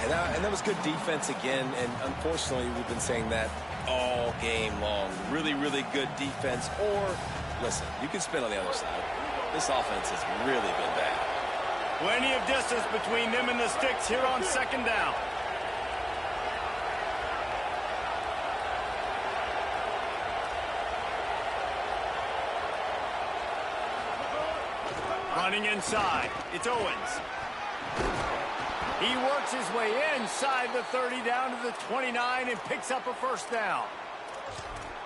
[SPEAKER 3] And that was good defense again. And unfortunately, we've been saying that all game long. Really, really good defense. Or, listen, you can spin on the other side. This offense has really been bad.
[SPEAKER 1] Plenty of distance between them and the sticks here on 2nd down. Running inside, it's Owens. He works his way inside the 30 down to the 29 and picks up a 1st down.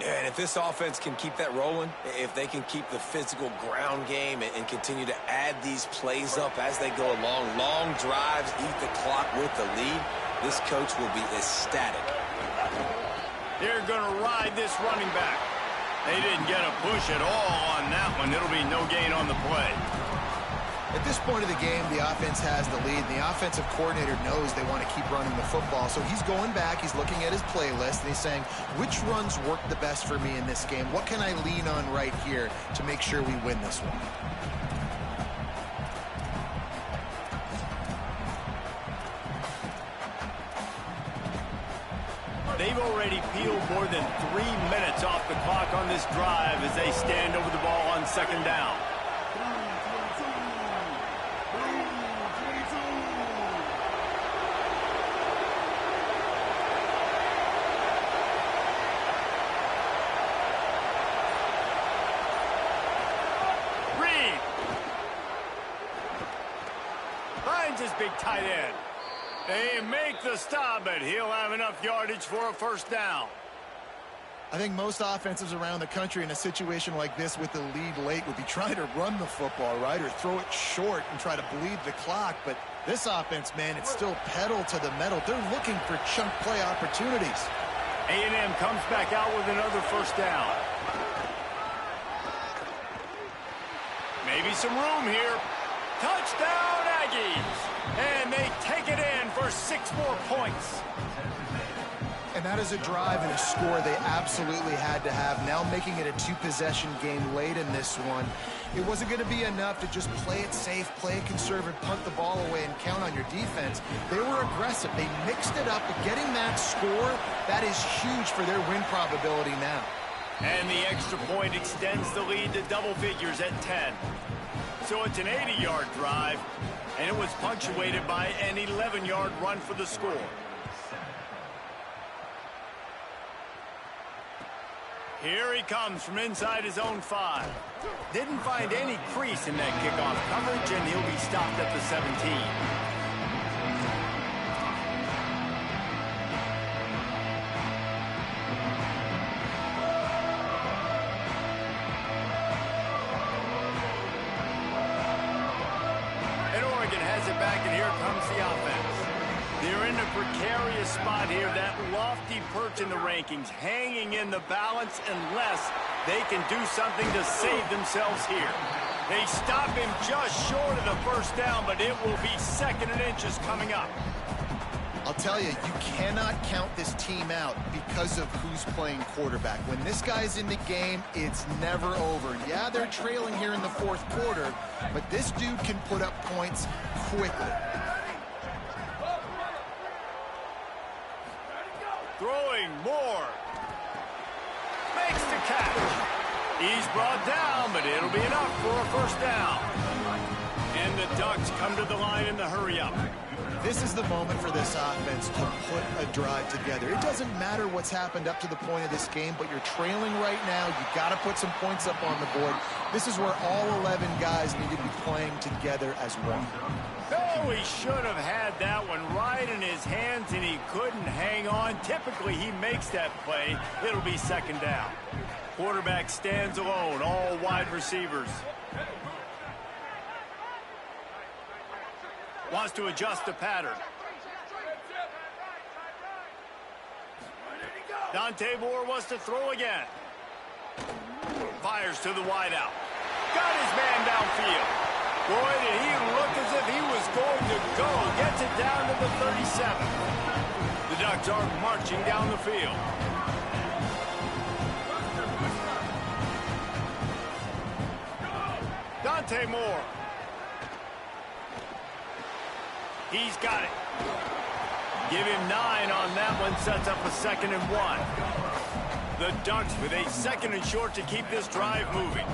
[SPEAKER 3] Yeah, and if this offense can keep that rolling, if they can keep the physical ground game and continue to add these plays up as they go along, long drives, eat the clock with the lead, this coach will be ecstatic.
[SPEAKER 1] They're going to ride this running back. They didn't get a push at all on that one. It'll be no gain on the play.
[SPEAKER 4] At this point of the game, the offense has the lead. The offensive coordinator knows they want to keep running the football. So he's going back, he's looking at his playlist, and he's saying, which runs work the best for me in this game? What can I lean on right here to make sure we win this one?
[SPEAKER 1] They've already peeled more than 3 minutes off the clock on this drive as they stand over the ball on 2nd down. Reed finds his big tight end. They make the stop, but he'll have enough yardage for a 1st down.
[SPEAKER 4] I think most offenses around the country in a situation like this with the lead late would be trying to run the football, right, or throw it short and try to bleed the clock. But this offense, man, it's still pedal to the metal. They're looking for chunk play opportunities.
[SPEAKER 1] A&M comes back out with another first down. Maybe some room here. Touchdown, Aggies! And they take it in for 6 more points.
[SPEAKER 4] And that is a drive and a score they absolutely had to have. Now making it a 2-possession game late in this one. It wasn't going to be enough to just play it safe, play it conservative, punt the ball away, and count on your defense. They were aggressive. They mixed it up. But getting that score, that is huge for their win probability now.
[SPEAKER 1] And the extra point extends the lead to double figures at 10. So it's an 80-yard drive, and it was punctuated by an 11-yard run for the score. Here he comes from inside his own 5. Didn't find any crease in that kickoff coverage, and he'll be stopped at the 17. And Oregon has it back, and here comes the offense. They're in a precarious spot here, that lofty perch in the rankings, hanging in the balance unless they can do something to save themselves here. They stop him just short of the first down, but it will be 2nd and inches coming up.
[SPEAKER 4] I'll tell you, you cannot count this team out because of who's playing quarterback. When this guy's in the game, it's never over. Yeah, they're trailing here in the 4th quarter, but this dude can put up points quickly.
[SPEAKER 1] Throwing more. Makes the catch. He's brought down, but it'll be enough for a first down. And the Ducks come to the line in the hurry-up.
[SPEAKER 4] This is the moment for this offense to put a drive together. It doesn't matter what's happened up to the point of this game, but you're trailing right now. You've got to put some points up on the board. This is where all 11 guys need to be playing together as one.
[SPEAKER 1] Oh, he should have had that one right in his hands, and he couldn't hang on. Typically, he makes that play. It'll be 2nd down. Quarterback stands alone, all wide receivers. Wants to adjust the pattern. Dante Moore wants to throw again. Fires to the wideout. Got his man downfield. Boy, did he look as if he was going to go. Gets it down to the 37. The Ducks are marching down the field. Dante Moore. He's got it. Give him 9 on that one. Sets up a 2nd and 1. The Ducks with a 2nd and short to keep this drive moving.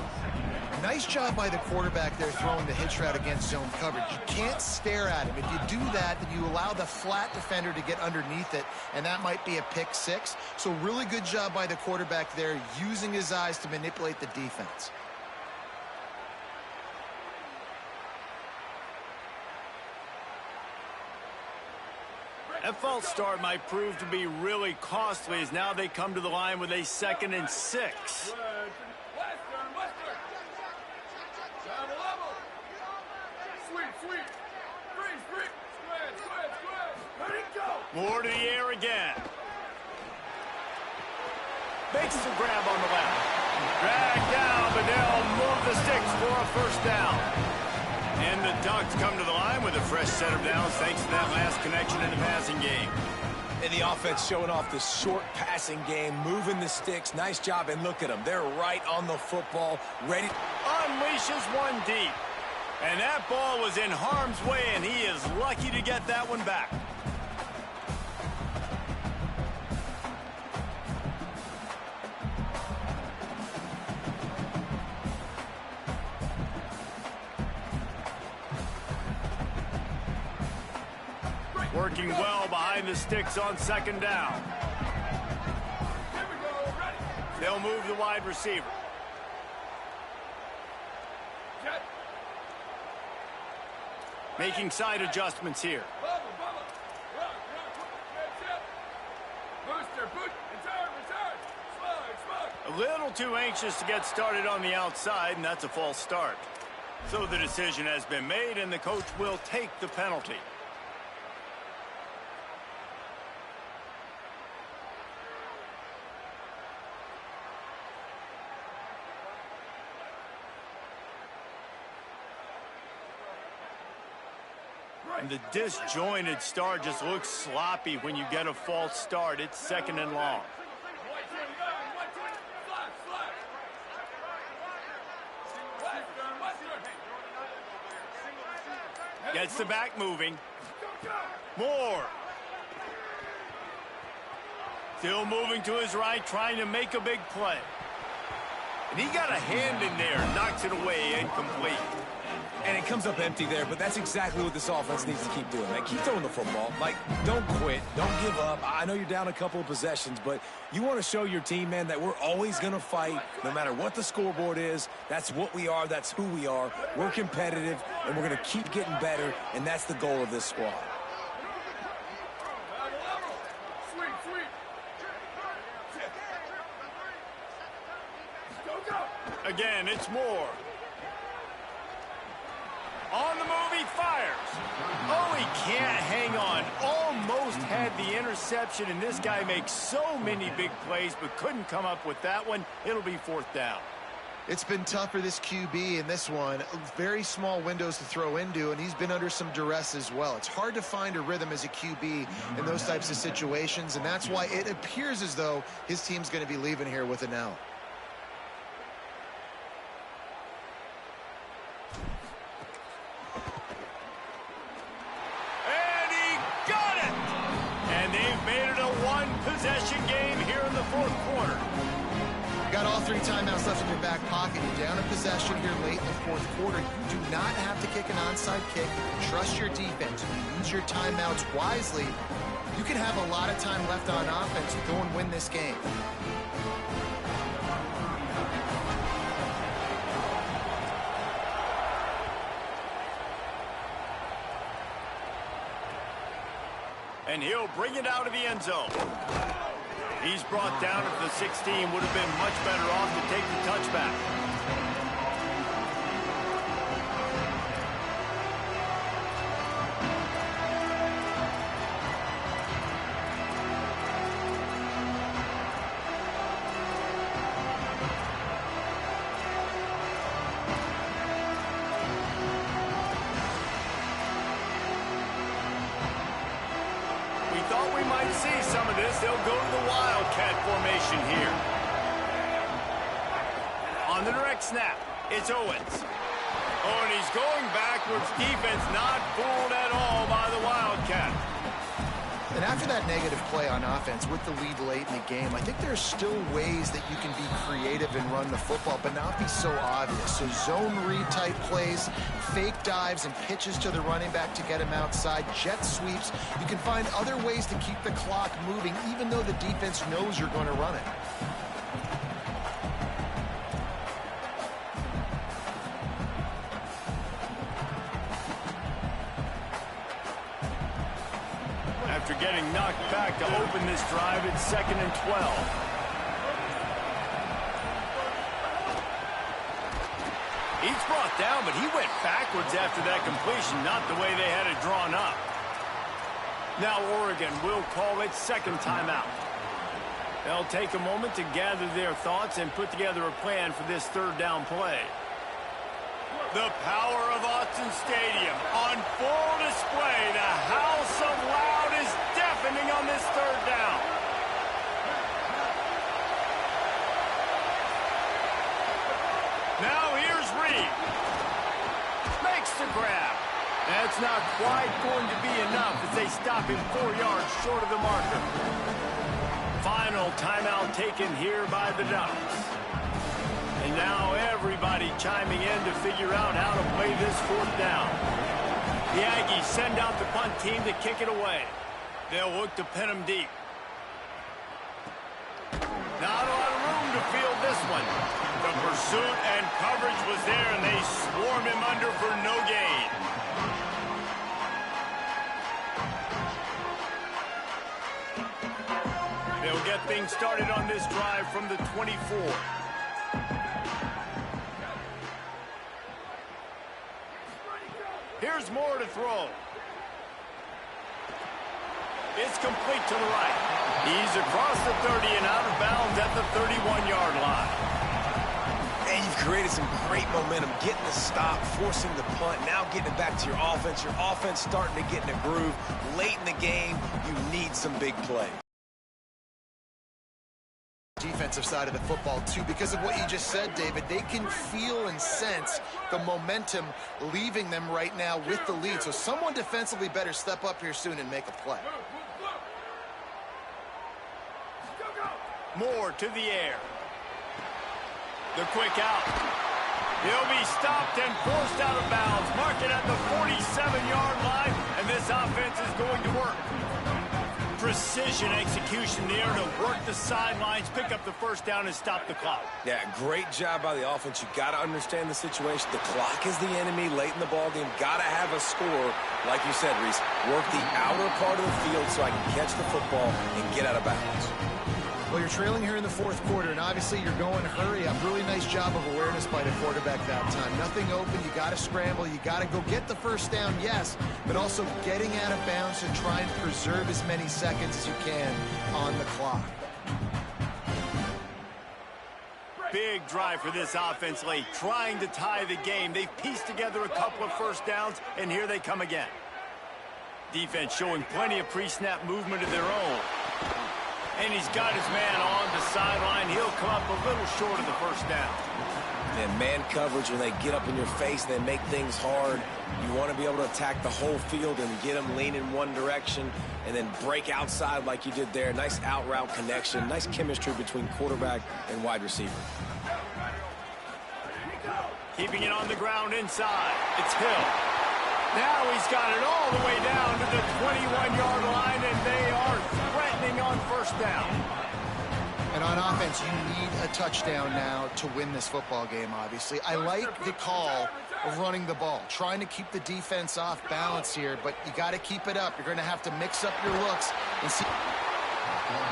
[SPEAKER 4] Nice job by the quarterback there throwing the hitch route against zone coverage. You can't stare at him. If you do that, then you allow the flat defender to get underneath it, and that might be a pick 6. So really good job by the quarterback there, using his eyes to manipulate the defense.
[SPEAKER 1] That false start might prove to be really costly as now they come to the line with a 2nd and 6. More to the air again. Makes the grab on the left. Dragged down, but they'll move the sticks for a first down. And the Ducks come to the line with a fresh set of downs thanks to that last connection in the passing game.
[SPEAKER 3] And the offense showing off the short passing game, moving the sticks. Nice job, and look at them. They're right on the football, ready.
[SPEAKER 1] Unleashes one deep. And that ball was in harm's way, and he is lucky to get that one back. Working well behind the sticks on 2nd down. They'll move the wide receiver. Making side adjustments here. A little too anxious to get started on the outside, and that's a false start. So the decision has been made, and the coach will take the penalty. And the disjointed start just looks sloppy when you get a false start. It's 2nd and long. Gets the back moving. Moore. Still moving to his right, trying to make a big play. And he got a hand in there, knocks it away, incomplete.
[SPEAKER 3] And it comes up empty there, but that's exactly what this offense needs to keep doing, man. Keep throwing the football. Like, don't quit. Don't give up. I know you're down a couple of possessions, but you want to show your team, man, that we're always going to fight no matter what the scoreboard is. That's what we are. That's who we are. We're competitive, and we're going to keep getting better, and that's the goal of this squad.
[SPEAKER 1] Again, it's Moore. On the move, he fires. Oh, he can't hang on. Almost had the interception, and this guy makes so many big plays, but couldn't come up with that one. It'll be 4th down.
[SPEAKER 4] It's been tough for this QB in this one. Very small windows to throw into, and he's been under some duress as well. It's hard to find a rhythm as a QB in those types of situations, and that's why it appears as though his team's going to be leaving here with an L.
[SPEAKER 1] Possession game here in the 4th quarter.
[SPEAKER 4] Got all 3 timeouts left in your back pocket. You're down a possession here late in the 4th quarter. You do not have to kick an onside kick. Trust your defense. You use your timeouts wisely. You can have a lot of time left on offense to go and win this game.
[SPEAKER 1] And he'll bring it out of the end zone. He's brought down at the 16. Would have been much better off to take the touchback. See some of this. They'll go to the Wildcat formation here. On the direct snap, it's Owens. Oh, and he's going backwards. Defense not fooled at all by the Wildcat.
[SPEAKER 4] And after that negative play on offense with the lead late in the game, I think there's still ways that you can be creative and run the football, but not be so obvious. So zone read type plays, fake dives and pitches to the running back to get him outside, jet sweeps. You can find other ways to keep the clock moving, even though the defense knows you're going to run it.
[SPEAKER 1] After getting knocked back to open this drive, it's 2nd and 12. He's brought down, but he went backwards after that completion, not the way they had it drawn up. Now Oregon will call its 2nd timeout. They'll take a moment to gather their thoughts and put together a plan for this 3rd down play. The power of Autzen Stadium on full display. The house of loud is deafening on this 3rd down. Now here's Reed. Makes the grab. That's not quite going to be enough as they stop him 4 yards short of the marker. Final timeout taken here by the Ducks. And now everybody chiming in to figure out how to play this 4th down. The Aggies send out the punt team to kick it away. They'll look to pin them deep. Not a lot of room to field this one. The pursuit and coverage was there, and they swarm him under for no gain. They'll get things started on this drive from the 24. Here's Moore to throw. It's complete to the right. He's across the 30 and out of bounds at the 31-yard line.
[SPEAKER 3] And you've created some great momentum, getting the stop, forcing the punt, now getting it back to your offense. Your offense starting to get in a groove. Late in the game, you need some big plays.
[SPEAKER 4] Defensive side of the football too, because of what you just said, David. They can feel and sense the momentum leaving them right now with the lead. So someone defensively better step up here soon and make a play.
[SPEAKER 1] Moore to the air. The quick out. He'll be stopped and forced out of bounds. Mark it at the 47-yard line, and this offense is going to work. Precision execution there to work the sidelines, pick up the first down, and stop the clock.
[SPEAKER 3] Yeah, great job by the offense. You got to understand the situation. The clock is the enemy late in the ballgame. Got to have a score. Like you said, Reese, work the outer part of the field so I can catch the football and get out of bounds.
[SPEAKER 4] Well, you're trailing here in the fourth quarter, and obviously you're going hurry up. Really nice job of awareness by the quarterback that time. Nothing open. You got to scramble. You got to go get the first down, yes, but also getting out of bounds to try and preserve as many seconds as you can on the clock.
[SPEAKER 1] Big drive for this offense late, trying to tie the game. They've pieced together a couple of first downs, and here they come again. Defense showing plenty of pre-snap movement of their own. And he's got his man on the sideline. He'll come up a little short of the first down.
[SPEAKER 3] And man coverage, when they get up in your face, they make things hard. You want to be able to attack the whole field and get them lean in one direction and then break outside like you did there. Nice out route connection. Nice chemistry between quarterback and wide receiver.
[SPEAKER 1] Keeping it on the ground inside. It's Hill. Now he's got it all the way down to the 21-yard line, and they are threatening on first down.
[SPEAKER 4] And on offense, you need a touchdown now to win this football game, obviously. I like the call of running the ball, trying to keep the defense off balance here, but you got to keep it up. You're going to have to mix up your looks and see.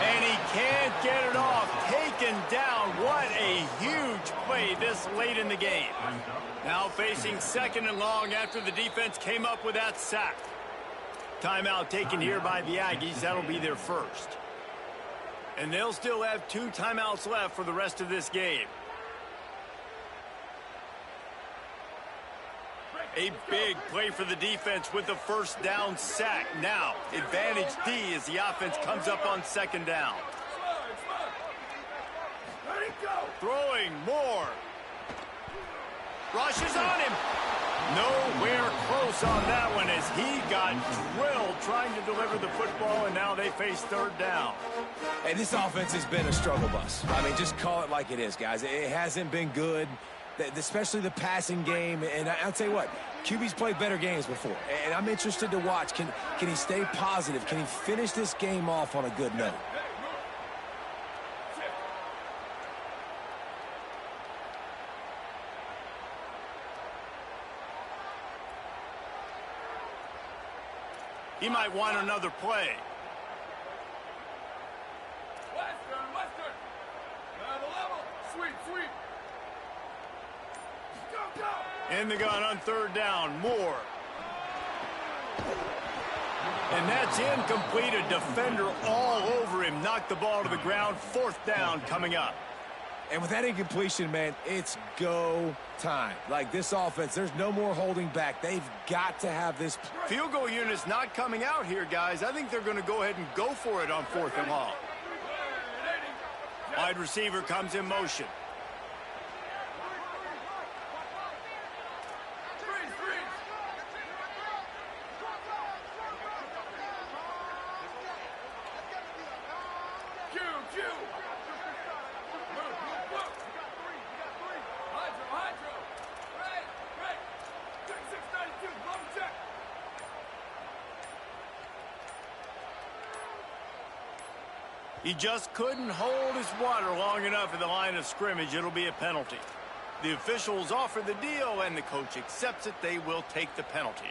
[SPEAKER 1] And he can't get it off. Taken down. What a huge play this late in the game. Now facing second and long after the defense came up with that sack. Timeout taken here by the Aggies. That'll be their first. And they'll still have 2 timeouts left for the rest of this game. A big play for the defense with the first down sack. Now, advantage D as the offense comes up on second down. Throwing Moore. Rushes on him. Nowhere close on that one as he got drilled trying to deliver the football, and now they face third down.
[SPEAKER 3] Hey, this offense has been a struggle bus. I mean, just call it like it is, guys. It hasn't been good, especially the passing game. And I'll tell you what, QB's played better games before, and I'm interested to watch. Can he stay positive? Can he finish this game off on a good note?
[SPEAKER 1] He might want another play.
[SPEAKER 6] Western. Level. Sweep. Go.
[SPEAKER 1] In the gun on third down, Moore. And that's incomplete. A defender all over him. Knocked the ball to the ground. Fourth down coming up.
[SPEAKER 3] And with that incompletion, man, it's go time. Like this offense, there's no more holding back. They've got to have this.
[SPEAKER 1] Field goal unit's not coming out here, guys. I think they're going to go ahead and go for it on fourth and long. Wide receiver comes in motion. He just couldn't hold his water long enough at the line of scrimmage. It'll be a penalty. The officials offer the deal, and the coach accepts it. They will take the penalty.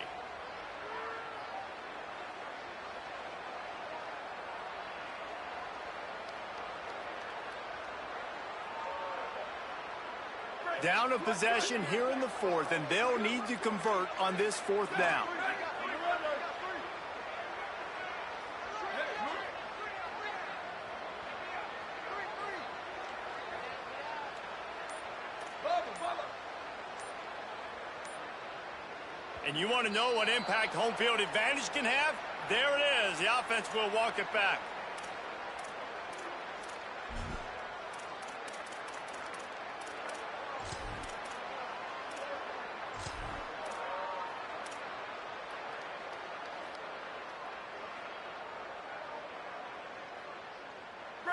[SPEAKER 1] Down a possession here in the fourth, and they'll need to convert on this fourth down. And you want to know what impact home field advantage can have? There it is. The offense will walk it back.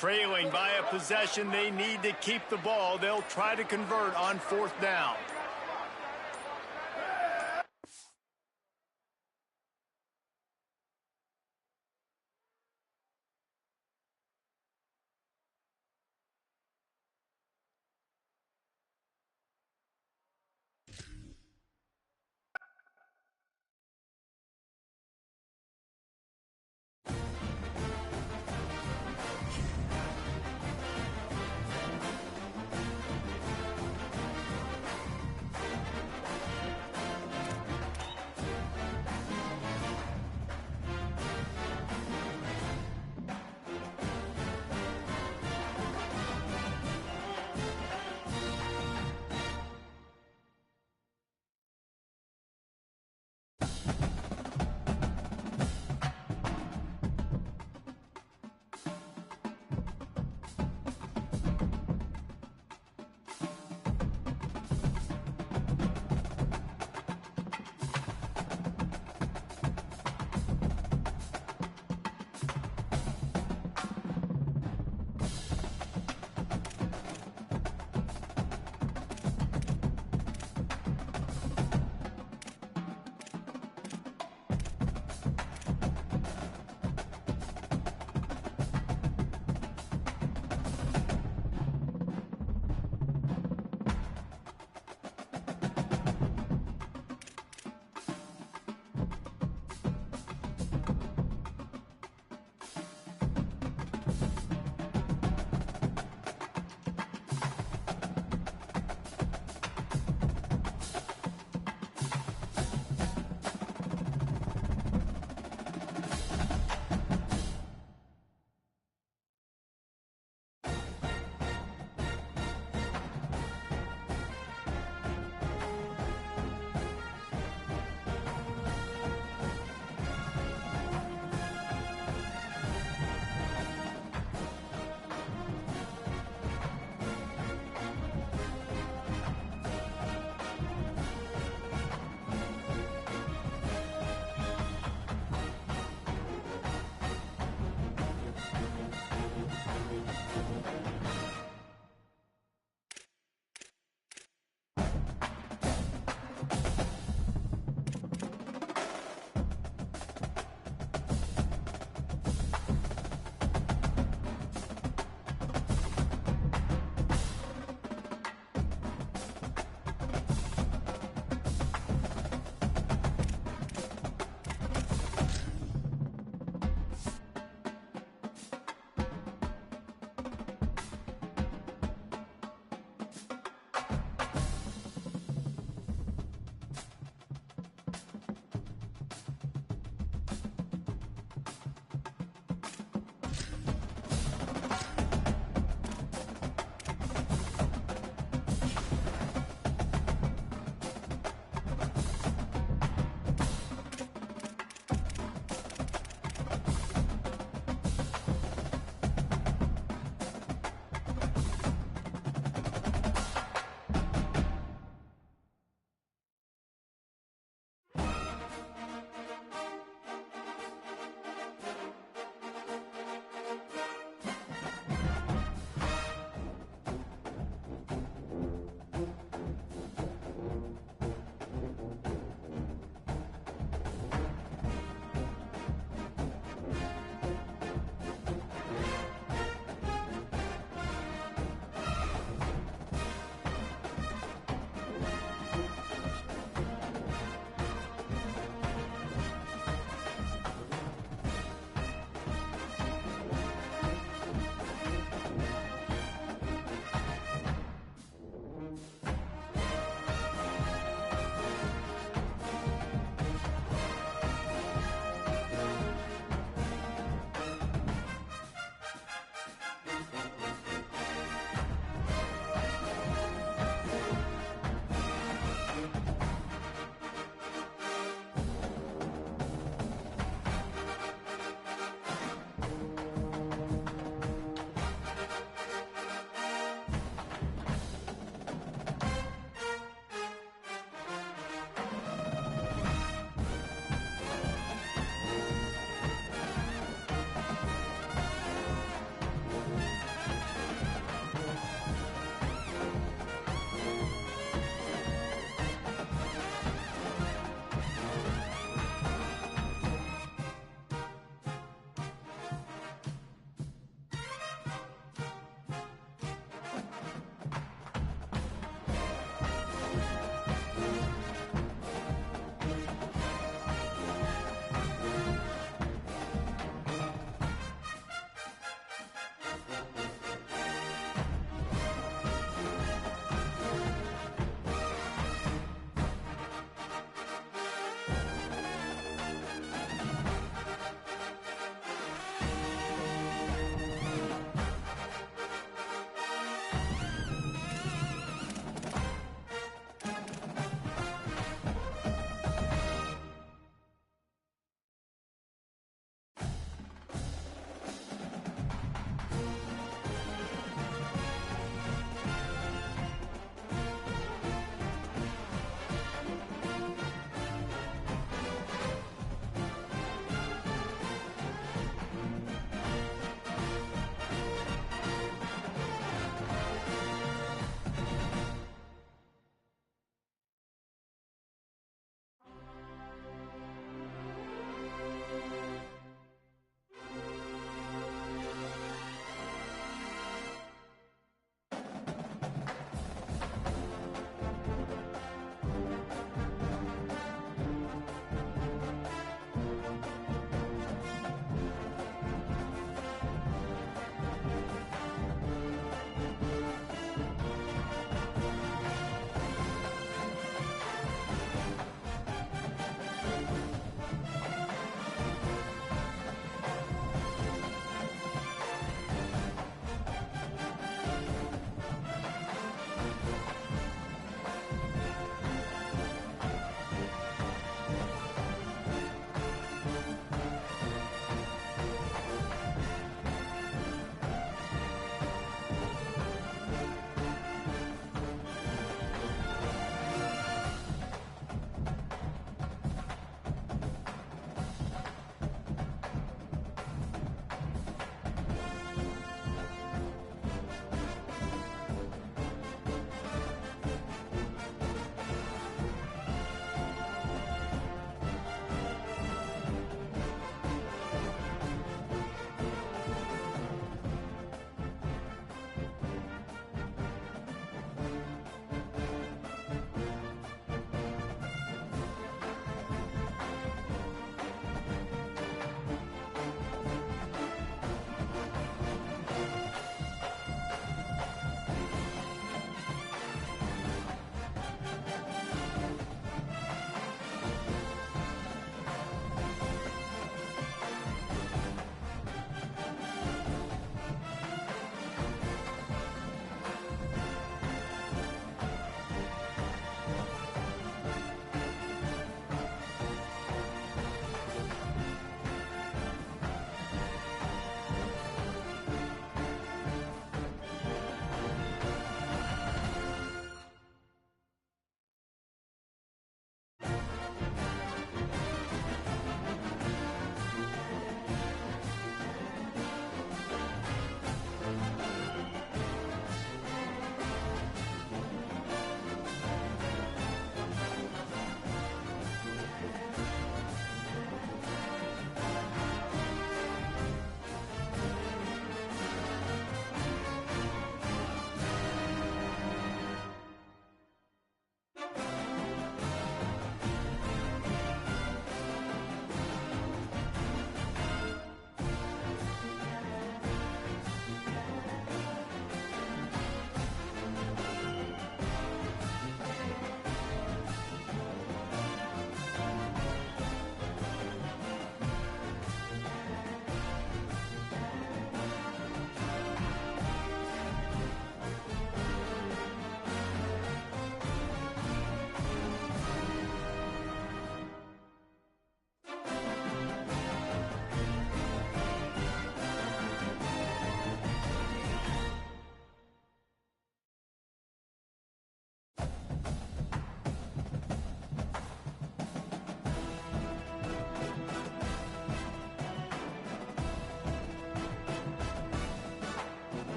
[SPEAKER 1] Trailing by a possession, they need to keep the ball. They'll try to convert on fourth down.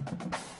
[SPEAKER 4] it.